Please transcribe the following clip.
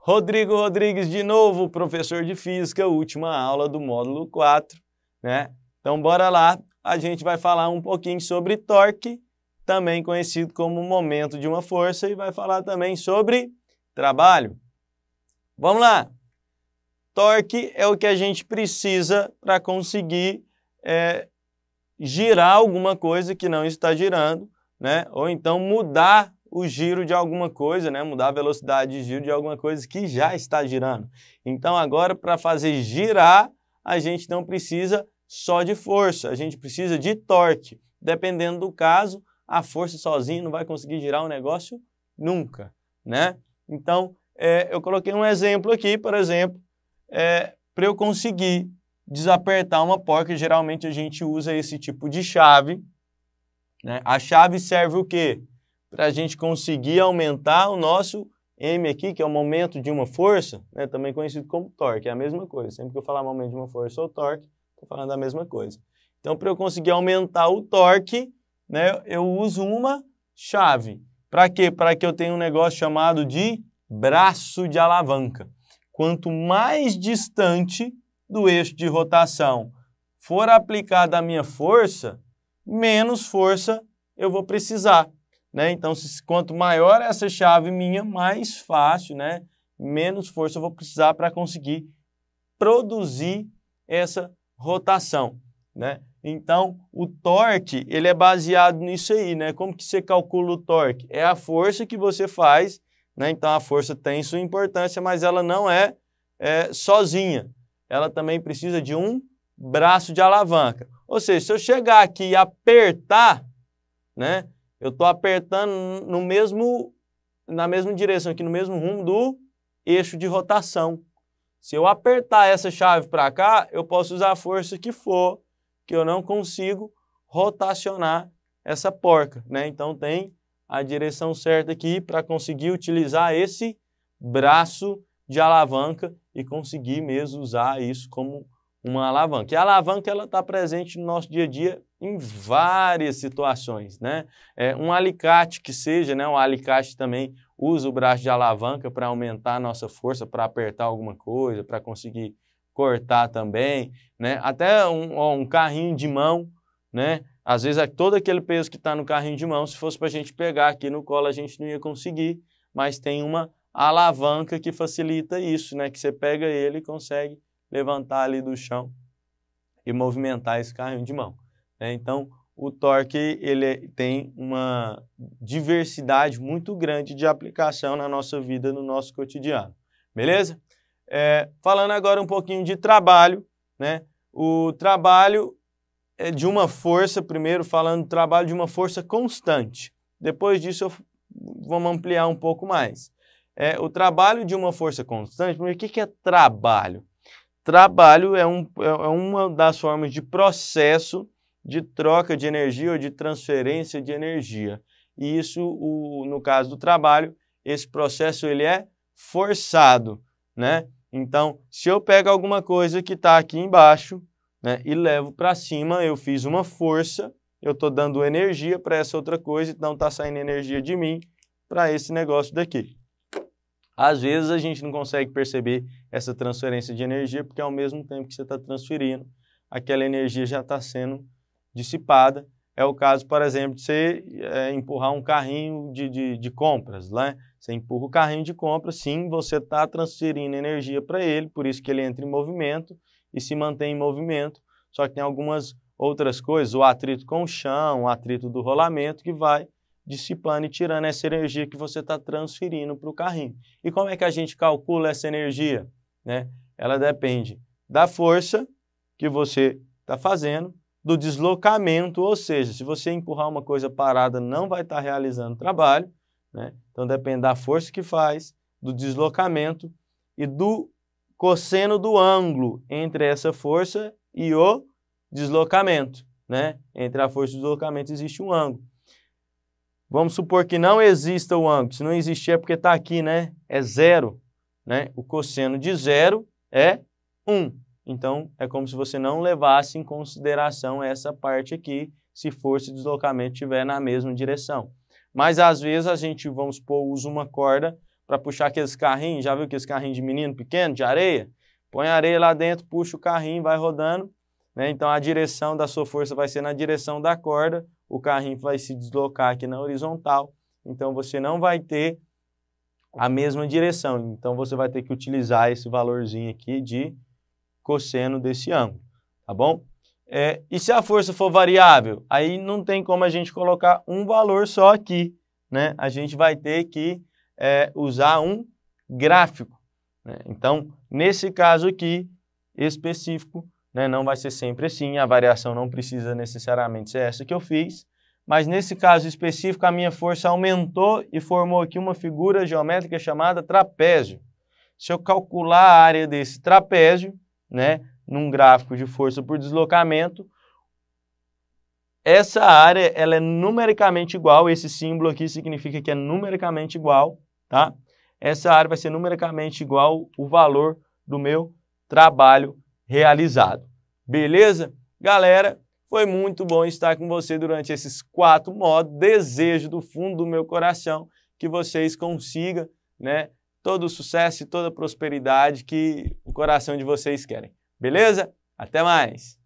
Rodrigo Rodrigues de novo, professor de Física, última aula do módulo 4, né? Então bora lá, a gente vai falar um pouquinho sobre torque, também conhecido como momento de uma força, e vai falar também sobre trabalho. Vamos lá! Torque é o que a gente precisa para conseguir girar alguma coisa que não está girando, né? Ou então mudar o giro de alguma coisa, né? Mudar a velocidade de giro de alguma coisa que já está girando. Então agora, para fazer girar, a gente não precisa só de força, a gente precisa de torque. Dependendo do caso, a força sozinha não vai conseguir girar um negócio nunca, né? Então, eu coloquei um exemplo aqui, por exemplo, para eu conseguir desapertar uma porca, geralmente a gente usa esse tipo de chave, né? A chave serve o quê? Para a gente conseguir aumentar o nosso M aqui, que é o momento de uma força, né? Também conhecido como torque, é a mesma coisa. Sempre que eu falar momento de uma força ou torque, estou falando da mesma coisa. Então, para eu conseguir aumentar o torque, né, eu uso uma chave. Para quê? Para que eu tenha um negócio chamado de braço de alavanca. Quanto mais distante do eixo de rotação for aplicada a minha força, menos força eu vou precisar, né? Então, quanto maior essa chave minha, mais fácil, né? Menos força eu vou precisar para conseguir produzir essa rotação, né? Então, o torque, ele é baseado nisso aí, né? Como que você calcula o torque? É a força que você faz, né? Então, a força tem sua importância, mas ela não é sozinha. Ela também precisa de um braço de alavanca. Ou seja, se eu chegar aqui e apertar, né? Eu estou apertando na mesma direção, aqui no mesmo rumo do eixo de rotação. Se eu apertar essa chave para cá, eu posso usar a força que for, que eu não consigo rotacionar essa porca, né? Então tem a direção certa aqui para conseguir utilizar esse braço de alavanca e conseguir mesmo usar isso como uma alavanca. E a alavanca ela está presente no nosso dia a dia em várias situações, né? Um alicate que seja, né? Um alicate também usa o braço de alavanca para aumentar a nossa força, para apertar alguma coisa, para conseguir cortar também, né? Até um carrinho de mão, né? Às vezes todo aquele peso que está no carrinho de mão, se fosse para a gente pegar aqui no colo, a gente não ia conseguir, mas tem uma alavanca que facilita isso, né? Que você pega ele e consegue levantar ali do chão e movimentar esse carrinho de mão, né? Então, o torque ele tem uma diversidade muito grande de aplicação na nossa vida, no nosso cotidiano, beleza? Falando agora um pouquinho de trabalho, né? O trabalho é de uma força, primeiro falando do trabalho de uma força constante. Depois disso, vamos ampliar um pouco mais. O trabalho de uma força constante, o que é trabalho? Trabalho é uma das formas de processo de troca de energia ou de transferência de energia. E isso, no caso do trabalho, esse processo ele é forçado, né? Então, se eu pego alguma coisa que está aqui embaixo, né, e levo para cima, eu fiz uma força, eu estou dando energia para essa outra coisa, então está saindo energia de mim para esse negócio daqui. Às vezes a gente não consegue perceber essa transferência de energia, porque ao mesmo tempo que você está transferindo, aquela energia já está sendo dissipada. É o caso, por exemplo, de você empurrar um carrinho de compras, né? Você empurra o carrinho de compras, sim, você está transferindo energia para ele, por isso que ele entra em movimento e se mantém em movimento. Só que tem algumas outras coisas, o atrito com o chão, o atrito do rolamento, que vai dissipando e tirando essa energia que você está transferindo para o carrinho. E como é que a gente calcula essa energia, né? Ela depende da força que você está fazendo, do deslocamento, ou seja, se você empurrar uma coisa parada, não vai estar realizando trabalho, né? Então depende da força que faz, do deslocamento e do cosseno do ângulo entre essa força e o deslocamento, né? Entre a força e o deslocamento existe um ângulo. Vamos supor que não exista o ângulo. Se não existir é porque está aqui, né? É zero, né? O cosseno de zero é 1. Então, é como se você não levasse em consideração essa parte aqui, se força e deslocamento estiver na mesma direção. Mas, às vezes, a gente, vamos supor, usa uma corda para puxar aqueles carrinhos, já viu aqueles carrinhos de menino pequeno, de areia? Põe a areia lá dentro, puxa o carrinho, vai rodando, né? Então a direção da sua força vai ser na direção da corda, o carrinho vai se deslocar aqui na horizontal, então você não vai ter a mesma direção, então você vai ter que utilizar esse valorzinho aqui de cosseno desse ângulo, tá bom? E se a força for variável, aí não tem como a gente colocar um valor só aqui, né? A gente vai ter que usar um gráfico, né? Então, nesse caso aqui, específico, né, não vai ser sempre assim, a variação não precisa necessariamente ser essa que eu fiz, mas nesse caso específico, a minha força aumentou e formou aqui uma figura geométrica chamada trapézio. Se eu calcular a área desse trapézio, né, num gráfico de força por deslocamento, essa área ela é numericamente igual, esse símbolo aqui significa que é numericamente igual, tá? Essa área vai ser numericamente igual o valor do meu trabalho realizado. Beleza? Galera, foi muito bom estar com você durante esses 4 módulos. Desejo do fundo do meu coração que vocês consigam, né, todo o sucesso e toda a prosperidade que o coração de vocês querem. Beleza? Até mais!